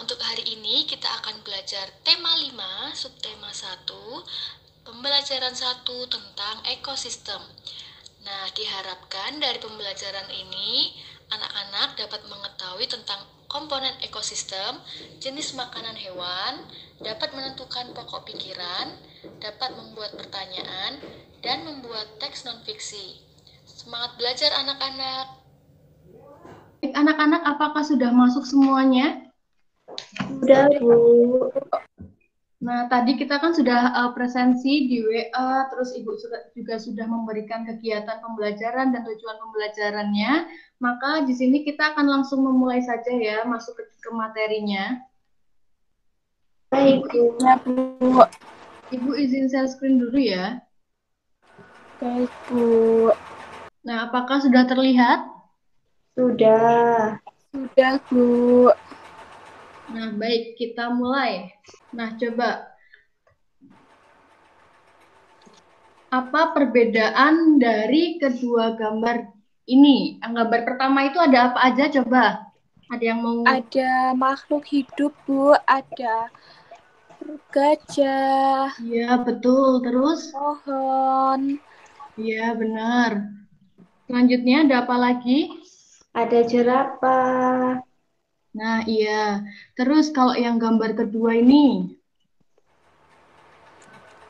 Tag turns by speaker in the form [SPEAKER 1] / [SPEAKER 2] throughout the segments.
[SPEAKER 1] untuk hari ini kita akan belajar tema 5, subtema 1, pembelajaran 1 tentang ekosistem. Nah, diharapkan dari pembelajaran ini, anak-anak dapat mengetahui tentang komponen ekosistem, jenis makanan hewan, dapat menentukan pokok pikiran, dapat membuat pertanyaan, dan membuat teks non-fiksi. Semangat belajar anak-anak!
[SPEAKER 2] Baik, anak-anak, apakah sudah masuk semuanya?
[SPEAKER 3] Sudah, Bu.
[SPEAKER 2] Nah, tadi kita kan sudah presensi di WA, terus Ibu juga sudah memberikan kegiatan pembelajaran dan tujuan pembelajarannya. Maka di sini kita akan langsung memulai saja ya, masuk ke materinya.
[SPEAKER 3] Baik, Bu.
[SPEAKER 2] Ibu izin share screen dulu ya.
[SPEAKER 3] Baik, Bu.
[SPEAKER 2] Nah, apakah sudah terlihat?
[SPEAKER 3] Sudah. Sudah, Bu.
[SPEAKER 2] Nah, baik, kita mulai. Nah, coba. Apa perbedaan dari kedua gambar ini? Gambar pertama itu ada apa aja coba? Ada yang mau?
[SPEAKER 3] Ada makhluk hidup, Bu. Ada gajah.
[SPEAKER 2] Iya, betul. Terus?
[SPEAKER 3] Pohon.
[SPEAKER 2] Iya, benar. Selanjutnya ada apa lagi?
[SPEAKER 3] Ada jerapah.
[SPEAKER 2] Nah, iya. Terus kalau yang gambar kedua ini?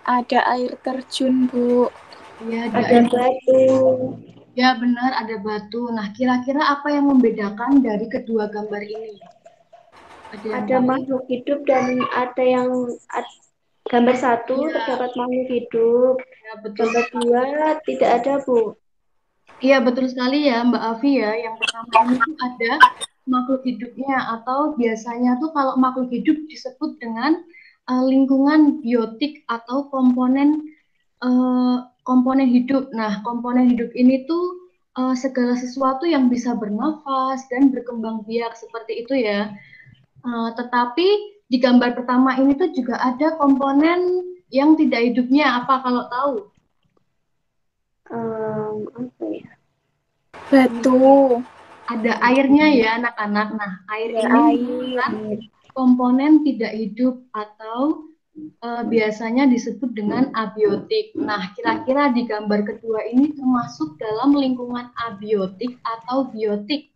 [SPEAKER 3] Ada air terjun, Bu.
[SPEAKER 2] Iya,
[SPEAKER 3] ada batu.
[SPEAKER 2] Ya, benar, ada batu. Nah, kira-kira apa yang membedakan dari kedua gambar ini?
[SPEAKER 3] Ada makhluk hidup dan ada yang gambar satu terdapat makhluk hidup.
[SPEAKER 2] Ya, betul.
[SPEAKER 3] Gambar dua tidak ada, Bu.
[SPEAKER 2] Iya, betul sekali ya, Mbak Afi ya. Yang pertama ini tuh ada makhluk hidupnya, atau biasanya tuh kalau makhluk hidup disebut dengan lingkungan biotik atau komponen hidup. Nah, komponen hidup ini tuh segala sesuatu yang bisa bernafas dan berkembang biak seperti itu ya. Tetapi di gambar pertama ini tuh juga ada komponen yang tidak hidupnya. Apa kalau tahu?
[SPEAKER 3] Apa ya? Batu.
[SPEAKER 2] Ada airnya ya anak-anak. Nah, air
[SPEAKER 3] Ya,
[SPEAKER 2] ini
[SPEAKER 3] air.
[SPEAKER 2] merupakan komponen tidak hidup atau biasanya disebut dengan abiotik. Nah, kira-kira di gambar kedua ini termasuk dalam lingkungan abiotik atau biotik?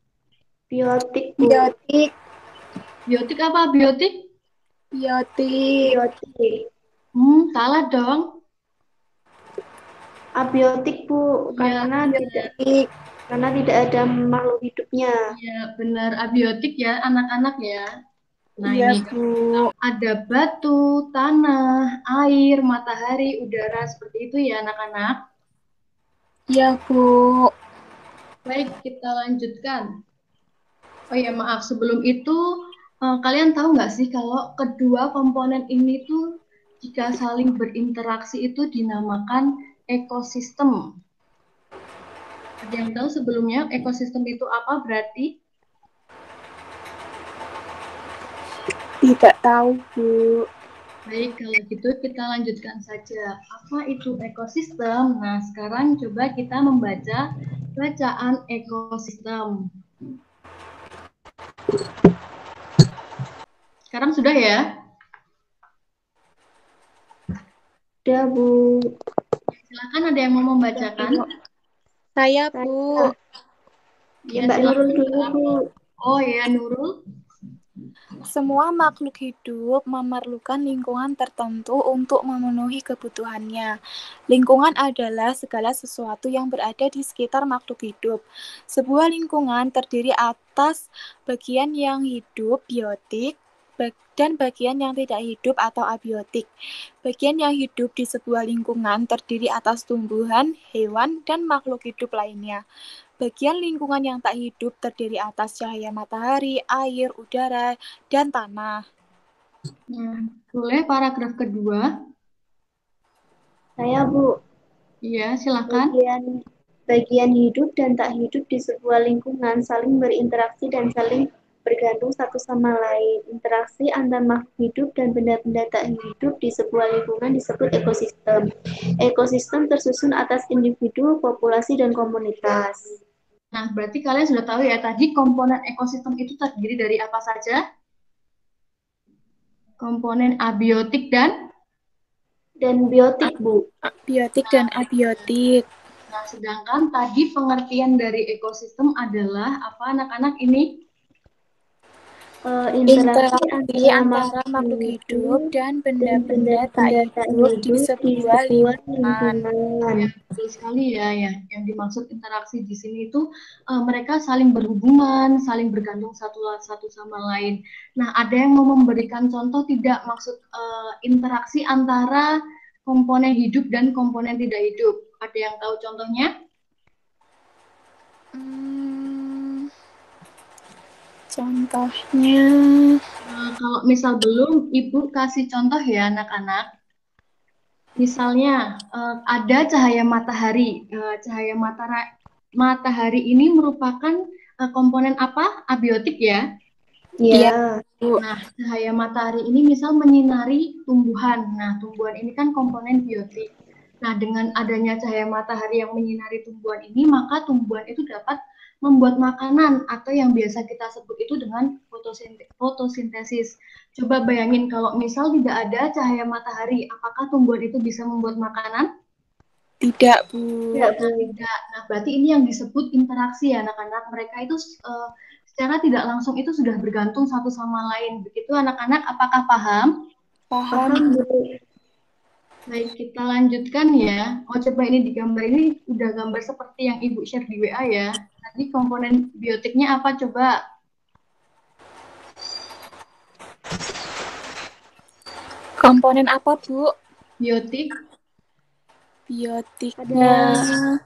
[SPEAKER 3] Biotik, Bu. Biotik.
[SPEAKER 2] Biotik apa biotik?
[SPEAKER 3] Biotik. Biotik.
[SPEAKER 2] Salah dong.
[SPEAKER 3] Abiotik, Bu, karena tidak ada makhluk hidupnya.
[SPEAKER 2] Ya, benar abiotik ya anak-anak ya. Nah,
[SPEAKER 3] Iya,
[SPEAKER 2] ini
[SPEAKER 3] Bu.
[SPEAKER 2] ada batu, tanah, air, matahari, udara seperti itu ya anak-anak.
[SPEAKER 3] Iya, Bu.
[SPEAKER 2] Baik, kita lanjutkan. Oh ya, maaf, sebelum itu kalian tahu nggak sih kalau kedua komponen ini tuh jika saling berinteraksi itu dinamakan ekosistem. Ada yang tahu sebelumnya ekosistem itu apa berarti?
[SPEAKER 3] Tidak tahu, Bu.
[SPEAKER 2] Baik, kalau gitu kita lanjutkan saja. Apa itu ekosistem? Nah, sekarang coba kita membaca bacaan ekosistem. Sekarang sudah ya?
[SPEAKER 3] Sudah, Bu.
[SPEAKER 2] Silakan, ada yang mau membacakan?
[SPEAKER 3] Saya, Bu.
[SPEAKER 2] Ya,
[SPEAKER 3] Mbak Nurul dulu, Bu.
[SPEAKER 2] Oh ya, Nurul.
[SPEAKER 3] Semua makhluk hidup memerlukan lingkungan tertentu untuk memenuhi kebutuhannya. Lingkungan adalah segala sesuatu yang berada di sekitar makhluk hidup. Sebuah lingkungan terdiri atas bagian yang hidup, biotik, dan bagian yang tidak hidup atau abiotik. Bagian yang hidup di sebuah lingkungan terdiri atas tumbuhan, hewan, dan makhluk hidup lainnya. Bagian lingkungan yang tak hidup terdiri atas cahaya matahari, air, udara, dan tanah.
[SPEAKER 2] Nah, boleh paragraf kedua?
[SPEAKER 3] Saya, Bu.
[SPEAKER 2] Iya, silakan.
[SPEAKER 3] Bagian hidup dan tak hidup di sebuah lingkungan saling berinteraksi dan saling bergantung satu sama lain. Interaksi antar makhluk hidup dan benda-benda tak hidup di sebuah lingkungan disebut ekosistem. Ekosistem tersusun atas individu, populasi, dan komunitas.
[SPEAKER 2] Nah, berarti kalian sudah tahu ya tadi komponen ekosistem itu terdiri dari apa saja? komponen abiotik dan
[SPEAKER 4] biotik, Bu.
[SPEAKER 3] Biotik dan abiotik.
[SPEAKER 2] Nah, sedangkan tadi pengertian dari ekosistem adalah apa anak-anak ini?
[SPEAKER 3] Interaksi antara makhluk hidup dan benda-benda tak hidup di sebuah lingkungan.
[SPEAKER 2] Ya, betul sekali ya. Yang dimaksud interaksi di sini itu mereka saling berhubungan, saling bergantung satu sama lain. Nah, ada yang mau memberikan contoh tidak maksud interaksi antara komponen hidup dan komponen tidak hidup? Ada yang tahu contohnya?
[SPEAKER 3] Contohnya,
[SPEAKER 2] Kalau misal belum, Ibu kasih contoh ya anak-anak. Misalnya ada cahaya matahari. Cahaya matahari ini merupakan komponen apa? Abiotik ya.
[SPEAKER 4] Iya.
[SPEAKER 2] Nah, cahaya matahari ini misal menyinari tumbuhan. Nah, tumbuhan ini kan komponen biotik. Nah, dengan adanya cahaya matahari yang menyinari tumbuhan ini, maka tumbuhan itu dapat membuat makanan atau yang biasa kita sebut itu dengan fotosintesis. Coba bayangin kalau misal tidak ada cahaya matahari, apakah tumbuhan itu bisa membuat makanan?
[SPEAKER 3] tidak, Bu.
[SPEAKER 2] Tidak. Nah, berarti ini yang disebut interaksi ya anak-anak. Mereka itu secara tidak langsung itu sudah bergantung satu sama lain. Begitu anak-anak, apakah paham?
[SPEAKER 3] Paham, Bu.
[SPEAKER 2] Baik, kita lanjutkan ya. Oh, coba ini di gambar ini udah gambar seperti yang Ibu share di WA ya. Tadi komponen biotiknya apa coba?
[SPEAKER 3] Komponen apa, Bu?
[SPEAKER 2] Biotik.
[SPEAKER 3] Biotiknya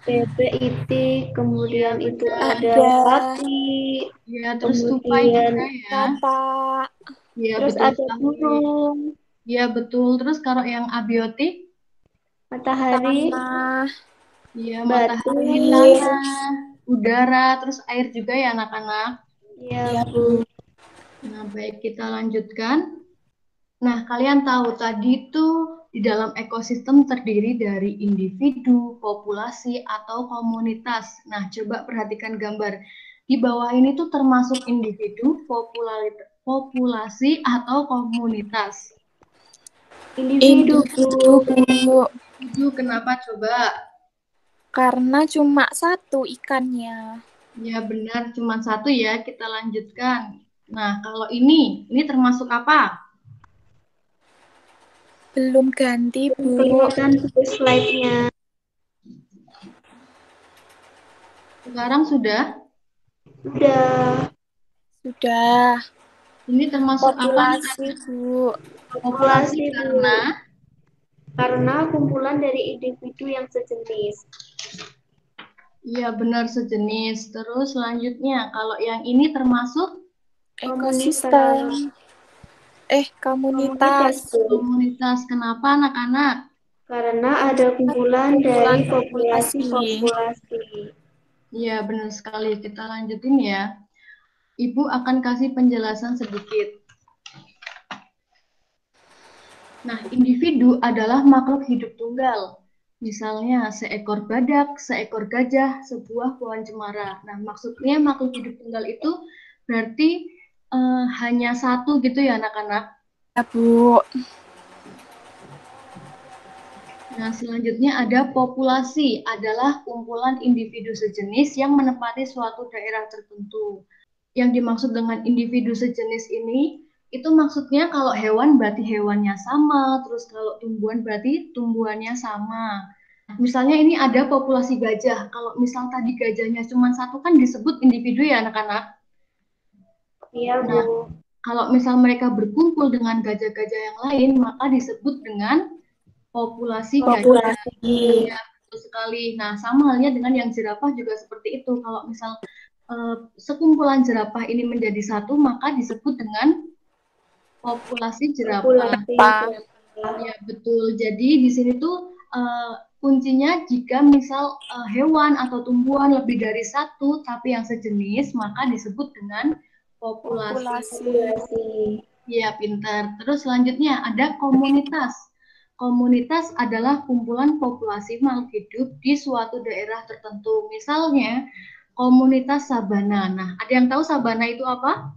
[SPEAKER 4] PPIT, kemudian itu ada pati,
[SPEAKER 2] Ya, terus tupai juga ya.
[SPEAKER 3] kata,
[SPEAKER 2] Ya,
[SPEAKER 4] terus
[SPEAKER 2] betul
[SPEAKER 4] ada
[SPEAKER 2] sekali.
[SPEAKER 4] burung,
[SPEAKER 2] Ya, betul. Terus kalau yang abiotik?
[SPEAKER 4] matahari,
[SPEAKER 3] tanah,
[SPEAKER 2] Iya,
[SPEAKER 4] batu,
[SPEAKER 2] matahari, tanah, udara, terus air juga ya anak-anak.
[SPEAKER 4] ya, Bu.
[SPEAKER 2] Nah, baik kita lanjutkan. Nah, kalian tahu tadi tuh di dalam ekosistem terdiri dari individu, populasi, atau komunitas. Nah, coba perhatikan gambar. Di bawah ini tuh termasuk individu, populasi, atau komunitas.
[SPEAKER 4] Individu, Bu.
[SPEAKER 2] Individu, kenapa coba?
[SPEAKER 3] Karena cuma satu ikannya.
[SPEAKER 2] Ya benar, cuma satu ya. Kita lanjutkan. Nah, kalau ini termasuk apa?
[SPEAKER 3] Belum ganti, Bu.
[SPEAKER 4] Kelihatan slide-nya.
[SPEAKER 2] Sekarang sudah?
[SPEAKER 3] Sudah.
[SPEAKER 2] Ini termasuk
[SPEAKER 3] populasi,
[SPEAKER 2] apa?
[SPEAKER 3] Bu.
[SPEAKER 2] Populasi
[SPEAKER 4] karena kumpulan dari individu yang sejenis.
[SPEAKER 2] Iya benar sejenis. Terus selanjutnya, kalau yang ini termasuk
[SPEAKER 3] ekosistem. Komunitas.
[SPEAKER 2] Komunitas. Kenapa anak-anak?
[SPEAKER 4] Karena ada kumpulan dari populasi.
[SPEAKER 2] Iya benar sekali. Kita lanjutin ya. Ibu akan kasih penjelasan sedikit. Nah, individu adalah makhluk hidup tunggal. Misalnya seekor badak, seekor gajah, sebuah pohon cemara. Nah, maksudnya makhluk hidup tunggal itu berarti hanya satu gitu ya anak-anak?
[SPEAKER 3] Ya, Bu.
[SPEAKER 2] Nah, selanjutnya ada populasi, adalah kumpulan individu sejenis yang menempati suatu daerah tertentu. Yang dimaksud dengan individu sejenis ini, itu maksudnya kalau hewan berarti hewannya sama, terus kalau tumbuhan berarti tumbuhannya sama. Misalnya ini ada populasi gajah, kalau misal tadi gajahnya cuma satu kan disebut individu ya anak-anak?
[SPEAKER 4] Iya, Bu.
[SPEAKER 2] Nah, kalau misal mereka berkumpul dengan gajah-gajah yang lain, maka disebut dengan populasi gajah. Ya, betul sekali. Nah, sama halnya dengan yang jerapah juga seperti itu. Kalau misal sekumpulan jerapah ini menjadi satu, maka disebut dengan populasi jerapah. Ya, betul. Jadi di sini tuh kuncinya jika misal hewan atau tumbuhan lebih dari satu, tapi yang sejenis, maka disebut dengan populasi. Ya, pintar. Terus selanjutnya ada komunitas. Komunitas adalah kumpulan populasi makhluk hidup di suatu daerah tertentu. Misalnya, komunitas sabana. Nah, ada yang tahu sabana itu apa?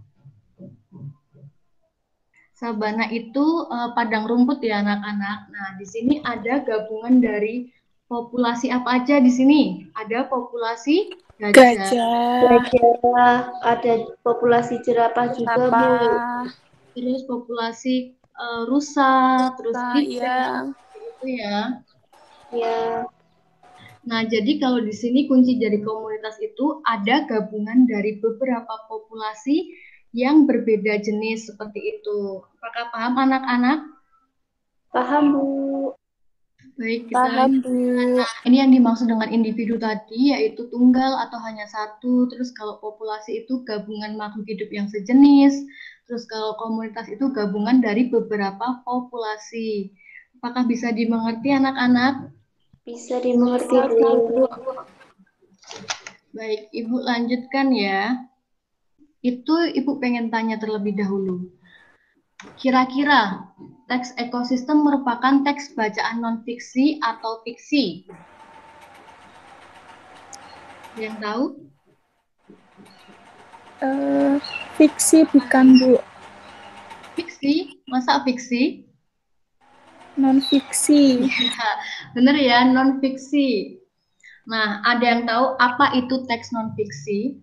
[SPEAKER 2] Sabana itu padang rumput ya anak-anak. Nah, di sini ada gabungan dari populasi apa aja di sini? Ada populasi gajah,
[SPEAKER 3] Gajah,
[SPEAKER 4] Gajah, ada populasi jerapah juga, Bu.
[SPEAKER 3] apa?
[SPEAKER 2] terus populasi rusa, terus
[SPEAKER 3] Ya,
[SPEAKER 2] ikan, itu ya.
[SPEAKER 4] Ya,
[SPEAKER 2] Nah, jadi kalau di sini kunci dari komunitas itu ada gabungan dari beberapa populasi yang berbeda jenis seperti itu. Apakah paham anak-anak?
[SPEAKER 4] paham, Bu.
[SPEAKER 2] Baik, kita
[SPEAKER 3] paham, Bu.
[SPEAKER 2] ini yang dimaksud dengan individu tadi yaitu tunggal atau hanya satu. Terus kalau populasi itu gabungan makhluk hidup yang sejenis. Terus kalau komunitas itu gabungan dari beberapa populasi. Apakah bisa dimengerti anak-anak?
[SPEAKER 4] Bisa dimengerti,
[SPEAKER 3] Bisa,
[SPEAKER 4] Bu.
[SPEAKER 3] Bu.
[SPEAKER 2] Baik, Ibu lanjutkan ya. Itu Ibu pengen tanya terlebih dahulu. Kira-kira teks ekosistem merupakan teks bacaan non-fiksi atau fiksi? Yang tahu?
[SPEAKER 3] Fiksi bukan, Bu.
[SPEAKER 2] Fiksi? Masa fiksi?
[SPEAKER 3] Non-fiksi.
[SPEAKER 2] Ya, bener ya, non-fiksi. Nah, ada yang tahu apa itu teks non-fiksi?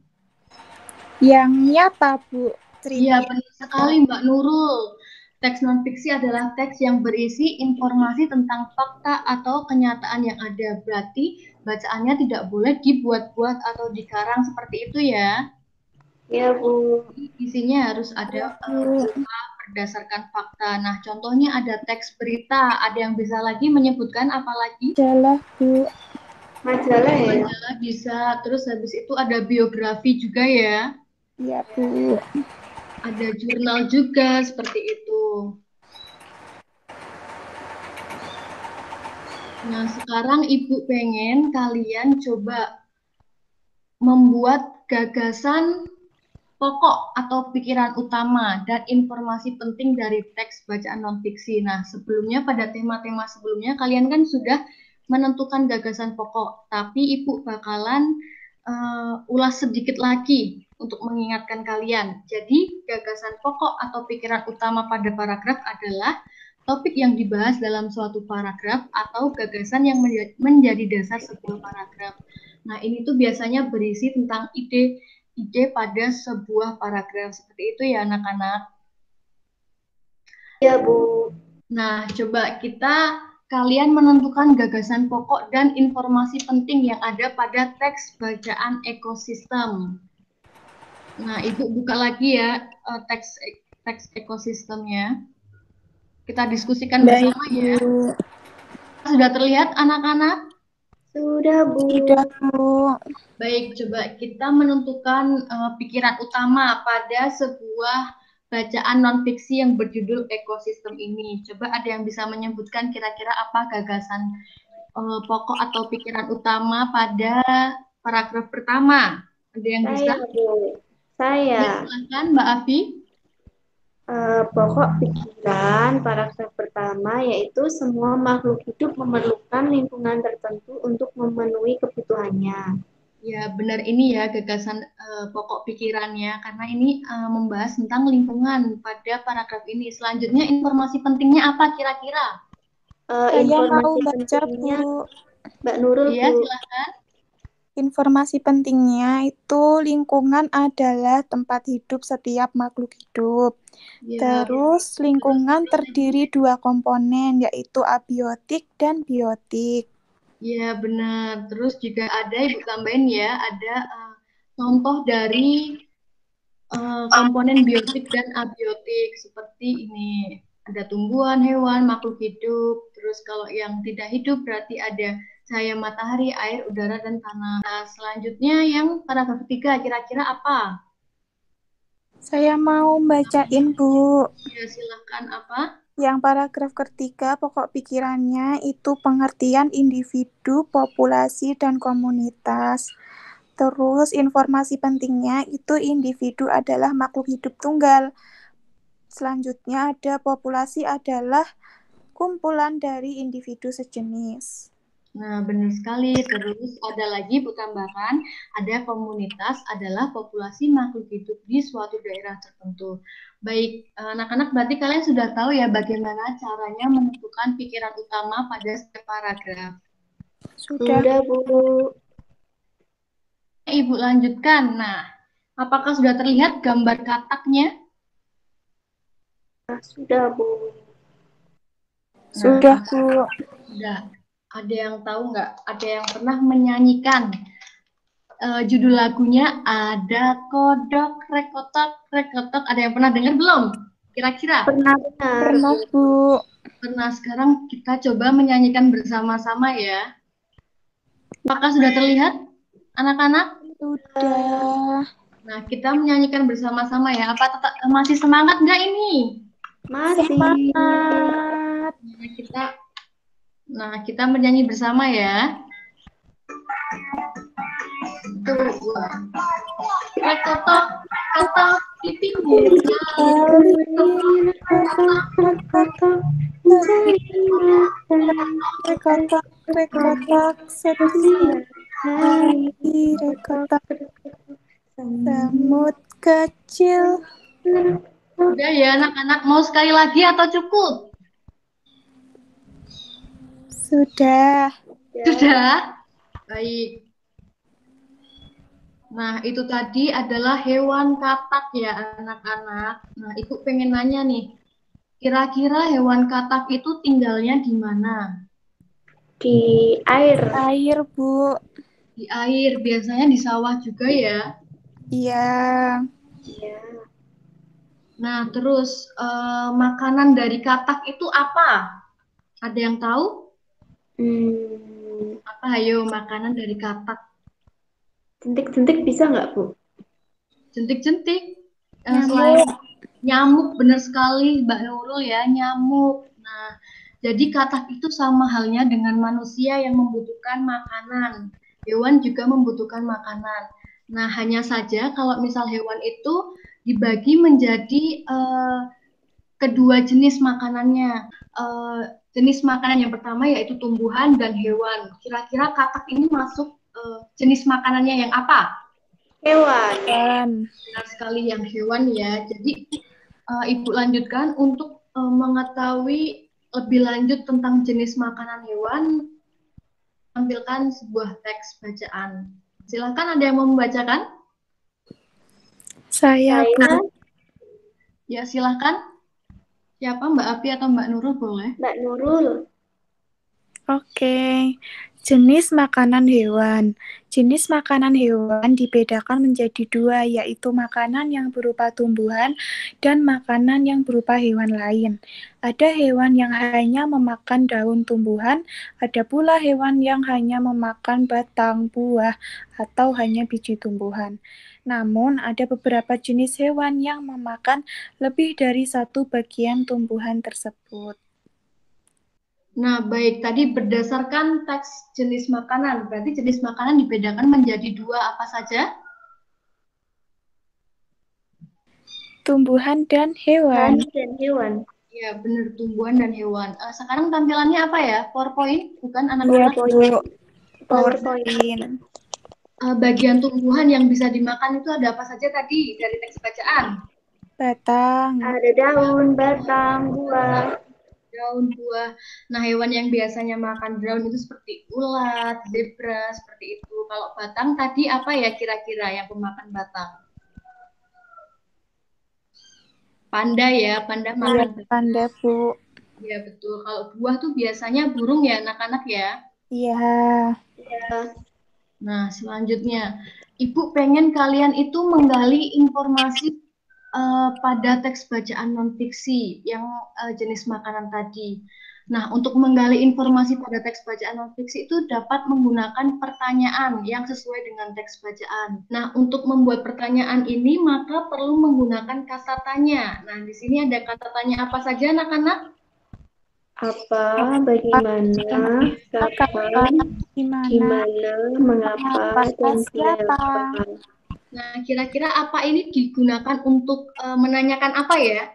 [SPEAKER 3] Yang nyata, Bu.
[SPEAKER 2] Iya,
[SPEAKER 3] Cerita
[SPEAKER 2] benar sekali Mbak Nurul. Teks non-fiksi adalah teks yang berisi informasi tentang fakta atau kenyataan yang ada. Berarti bacaannya tidak boleh dibuat-buat atau dikarang seperti itu ya.
[SPEAKER 4] Ya, Bu.
[SPEAKER 2] Isinya harus ada
[SPEAKER 3] Bu.
[SPEAKER 2] berdasarkan fakta. Nah, contohnya ada teks berita. Ada yang bisa lagi menyebutkan apa lagi?
[SPEAKER 3] Majalah, Bu.
[SPEAKER 4] Majalah ya.
[SPEAKER 2] Majalah bisa. Terus habis itu ada biografi juga ya.
[SPEAKER 3] Ya, Bu.
[SPEAKER 2] Ada jurnal juga seperti itu. Nah, sekarang Ibu pengen kalian coba membuat gagasan pokok atau pikiran utama dan informasi penting dari teks bacaan non-fiksi. Nah, sebelumnya pada tema-tema sebelumnya kalian kan sudah menentukan gagasan pokok, tapi Ibu bakalan ulas sedikit lagi untuk mengingatkan kalian. Jadi, gagasan pokok atau pikiran utama pada paragraf adalah topik yang dibahas dalam suatu paragraf atau gagasan yang menjadi dasar sebuah paragraf. Nah, ini tuh biasanya berisi tentang ide pada sebuah paragraf. Seperti itu ya anak-anak.
[SPEAKER 4] Ya, Bu.
[SPEAKER 2] Nah, coba kalian menentukan gagasan pokok dan informasi penting yang ada pada teks bacaan ekosistem. Nah, Ibu buka lagi ya teks ekosistemnya. Kita diskusikan
[SPEAKER 3] Baik,
[SPEAKER 2] bersama ya.
[SPEAKER 3] Bu.
[SPEAKER 2] Sudah terlihat anak-anak?
[SPEAKER 4] Sudah, Bu.
[SPEAKER 3] Sudah, Bu.
[SPEAKER 2] Baik, coba kita menentukan pikiran utama pada sebuah bacaan non-fiksi yang berjudul ekosistem ini. Coba ada yang bisa menyebutkan kira-kira apa gagasan pokok atau pikiran utama pada paragraf pertama? Ada yang bisa?
[SPEAKER 4] Saya, Bu. Saya.
[SPEAKER 2] Ya, silakan Mbak Afi.
[SPEAKER 4] Pokok pikiran paragraf pertama yaitu semua makhluk hidup memerlukan lingkungan tertentu untuk memenuhi kebutuhannya.
[SPEAKER 2] Ya, benar ini ya gagasan pokok pikirannya karena ini membahas tentang lingkungan pada paragraf ini. Selanjutnya informasi pentingnya apa kira-kira?
[SPEAKER 3] Saya mau
[SPEAKER 4] Informasi
[SPEAKER 3] baca,
[SPEAKER 4] pentingnya,
[SPEAKER 3] Bu.
[SPEAKER 4] Mbak Nurul,
[SPEAKER 2] Iya,
[SPEAKER 4] Bu.
[SPEAKER 2] silakan.
[SPEAKER 3] Informasi pentingnya itu lingkungan adalah tempat hidup setiap makhluk hidup.
[SPEAKER 2] Ya,
[SPEAKER 3] Terus lingkungan terdiri dua komponen, yaitu abiotik dan biotik.
[SPEAKER 2] ya benar. Terus juga ada Ibu tambahin ya, ada contoh dari komponen biotik dan abiotik seperti ini. Ada tumbuhan, hewan, makhluk hidup. Terus kalau yang tidak hidup berarti ada cahaya matahari, air, udara, dan tanah. Nah, selanjutnya yang paragraf ketiga, kira-kira apa?
[SPEAKER 3] Saya mau bacain, Bu.
[SPEAKER 2] Ya, silahkan apa?
[SPEAKER 3] Yang paragraf ketiga, pokok pikirannya itu pengertian individu, populasi, dan komunitas. Terus informasi pentingnya itu individu adalah makhluk hidup tunggal. Selanjutnya ada populasi adalah kumpulan dari individu sejenis.
[SPEAKER 2] Nah, benar sekali. Terus ada lagi Bu tambahan, ada komunitas adalah populasi makhluk hidup di suatu daerah tertentu. Baik, anak-anak berarti kalian sudah tahu ya bagaimana caranya menentukan pikiran utama pada setiap paragraf.
[SPEAKER 3] Sudah.
[SPEAKER 4] Sudah, Bu.
[SPEAKER 2] Ibu lanjutkan. Nah, apakah sudah terlihat gambar kataknya?
[SPEAKER 4] Sudah, Bu.
[SPEAKER 3] Sudah, Bu.
[SPEAKER 2] Sudah. Ada yang tahu nggak? Ada yang pernah menyanyikan judul lagunya Ada Kodok Rekotok Rekotok. Ada yang pernah dengar belum? Kira-kira?
[SPEAKER 4] Pernah dengar.
[SPEAKER 3] Pernah, Bu.
[SPEAKER 2] Pernah. Sekarang kita coba menyanyikan bersama-sama ya. Apakah sudah terlihat, anak-anak?
[SPEAKER 3] Sudah.
[SPEAKER 2] Nah, kita menyanyikan bersama-sama ya. Apa masih semangat nggak ini?
[SPEAKER 4] Masih.
[SPEAKER 3] Semangat.
[SPEAKER 2] Nah, kita menyanyi bersama ya. Rekotok, rekotok di pinggir kali.
[SPEAKER 3] Rekotak, rekotak, setiap hari rekotak. Semut kecil.
[SPEAKER 2] Udah ya anak-anak, mau sekali lagi atau cukup?
[SPEAKER 3] Sudah.
[SPEAKER 2] Sudah? Baik. Nah, itu tadi adalah hewan katak ya anak-anak. Nah, Ibu pengen nanya nih, kira-kira hewan katak itu tinggalnya di mana?
[SPEAKER 4] Di air.
[SPEAKER 3] Air, Bu.
[SPEAKER 2] Di air, biasanya di sawah juga ya.
[SPEAKER 3] Iya.
[SPEAKER 4] Ya.
[SPEAKER 2] Nah, terus makanan dari katak itu apa? Ada yang tahu? Apa ayo makanan dari katak?
[SPEAKER 4] Jentik-jentik bisa nggak, Bu?
[SPEAKER 2] Jentik-jentik.
[SPEAKER 3] Nyamuk.
[SPEAKER 2] Selain nyamuk, benar sekali Mbak Nurul ya, nyamuk. Nah, jadi katak itu sama halnya dengan manusia yang membutuhkan makanan. Hewan juga membutuhkan makanan. Nah, hanya saja kalau misal hewan itu dibagi menjadi kedua jenis makanannya. Jenis makanan yang pertama yaitu tumbuhan dan hewan. Kira-kira katak ini masuk jenis makanannya yang apa?
[SPEAKER 4] Hewan.
[SPEAKER 2] Benar sekali yang hewan ya. Jadi Ibu lanjutkan untuk mengetahui lebih lanjut tentang jenis makanan hewan, tampilkan sebuah teks bacaan. Silakan, ada yang mau membacakan?
[SPEAKER 3] Saya, Bu.
[SPEAKER 2] Ya, silakan. Siapa, Mbak Api atau Mbak Nurul boleh?
[SPEAKER 4] Mbak Nurul.
[SPEAKER 3] Oke. Jenis makanan hewan. Jenis makanan hewan dibedakan menjadi dua, yaitu makanan yang berupa tumbuhan dan makanan yang berupa hewan lain. Ada hewan yang hanya memakan daun tumbuhan, ada pula hewan yang hanya memakan batang, buah, atau hanya biji tumbuhan. Namun, ada beberapa jenis hewan yang memakan lebih dari satu bagian tumbuhan tersebut.
[SPEAKER 2] Nah, baik. Tadi berdasarkan teks jenis makanan, berarti jenis makanan dibedakan menjadi dua, apa saja?
[SPEAKER 3] Tumbuhan dan hewan.
[SPEAKER 2] Ya, benar, tumbuhan dan hewan. Sekarang tampilannya apa ya? PowerPoint, bukan
[SPEAKER 3] Iya,
[SPEAKER 2] anak-anak?
[SPEAKER 3] Bu. PowerPoint.
[SPEAKER 2] Bagian tumbuhan yang bisa dimakan itu ada apa saja tadi dari teks bacaan?
[SPEAKER 3] Batang.
[SPEAKER 4] Ada daun, batang, buah.
[SPEAKER 2] Daun, buah. Nah, hewan yang biasanya makan daun itu seperti ulat, zebra, seperti itu. Kalau batang tadi apa ya kira-kira yang pemakan batang? Panda ya, panda makan.
[SPEAKER 3] Iya, panda, Bu.
[SPEAKER 2] Ya, betul. Kalau buah tuh biasanya burung ya, anak-anak ya.
[SPEAKER 3] Iya.
[SPEAKER 2] Nah, selanjutnya, Ibu pengen kalian itu menggali informasi pada teks bacaan non-fiksi yang jenis makanan tadi. Nah, untuk menggali informasi pada teks bacaan non-fiksi itu dapat menggunakan pertanyaan yang sesuai dengan teks bacaan. Nah, untuk membuat pertanyaan ini maka perlu menggunakan kata tanya. Nah, di sini ada kata tanya apa saja, anak-anak?
[SPEAKER 4] Apa, bagaimana, kapan, gimana, mengapa, dan siapa.
[SPEAKER 2] Nah, kira-kira apa ini digunakan untuk menanyakan apa ya?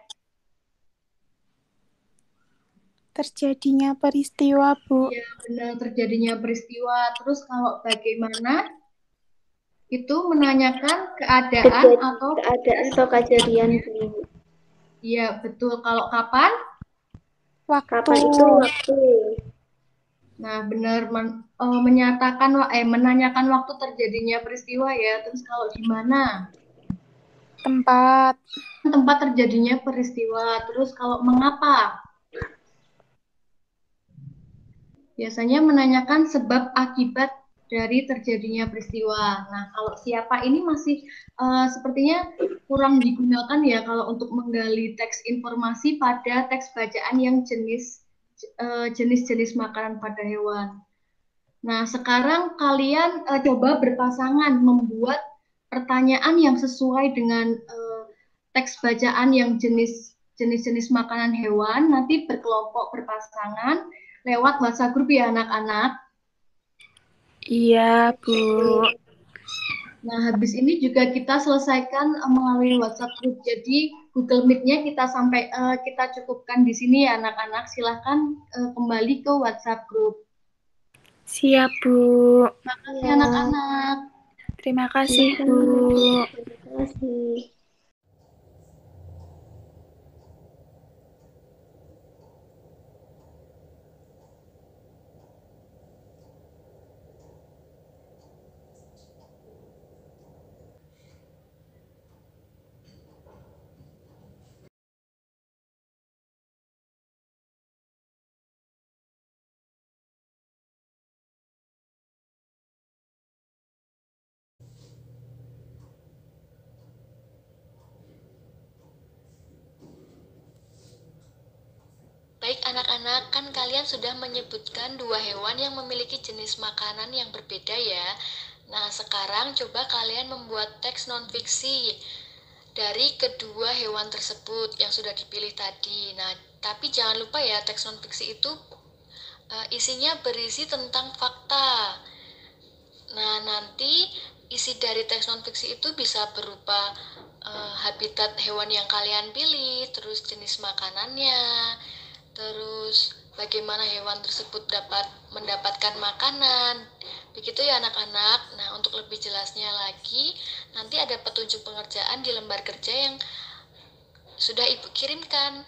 [SPEAKER 3] Terjadinya peristiwa, Bu.
[SPEAKER 2] Iya, benar terjadinya peristiwa. Terus kalau bagaimana itu menanyakan keadaan atau
[SPEAKER 4] Keadaan atau kejadian, Bu.
[SPEAKER 2] iya, betul. Kalau kapan?
[SPEAKER 3] Waktu.
[SPEAKER 4] Kapan itu waktu?
[SPEAKER 2] Nah, benar menyatakan menanyakan waktu terjadinya peristiwa ya. Terus kalau di mana?
[SPEAKER 3] Tempat.
[SPEAKER 2] Tempat terjadinya peristiwa. Terus kalau mengapa? Biasanya menanyakan sebab akibat dari terjadinya peristiwa. Nah, kalau siapa ini masih sepertinya kurang digunakan ya kalau untuk menggali teks informasi pada teks bacaan yang jenis-jenis makanan pada hewan. Nah, sekarang kalian coba berpasangan membuat pertanyaan yang sesuai dengan teks bacaan yang jenis-jenis makanan hewan, nanti berkelompok berpasangan lewat WhatsApp grup ya anak-anak.
[SPEAKER 3] Iya, Bu.
[SPEAKER 2] Nah, habis ini juga kita selesaikan melalui WhatsApp group. Jadi Google Meet-nya kita cukupkan di sini ya anak-anak. Silahkan kembali ke WhatsApp group.
[SPEAKER 3] Siap, Bu.
[SPEAKER 2] Terima kasih anak-anak.
[SPEAKER 3] Terima kasih, Bu.
[SPEAKER 4] Terima kasih.
[SPEAKER 1] Baik anak-anak, kan kalian sudah menyebutkan dua hewan yang memiliki jenis makanan yang berbeda ya. Nah, sekarang coba kalian membuat teks non-fiksi dari kedua hewan tersebut yang sudah dipilih tadi. Nah, tapi jangan lupa ya, teks non-fiksi itu isinya berisi tentang fakta. Nah, nanti isi dari teks non-fiksi itu bisa berupa habitat hewan yang kalian pilih, terus jenis makanannya, terus bagaimana hewan tersebut dapat mendapatkan makanan. Begitu ya anak-anak. Nah, untuk lebih jelasnya lagi, nanti ada petunjuk pengerjaan di lembar kerja yang sudah Ibu kirimkan.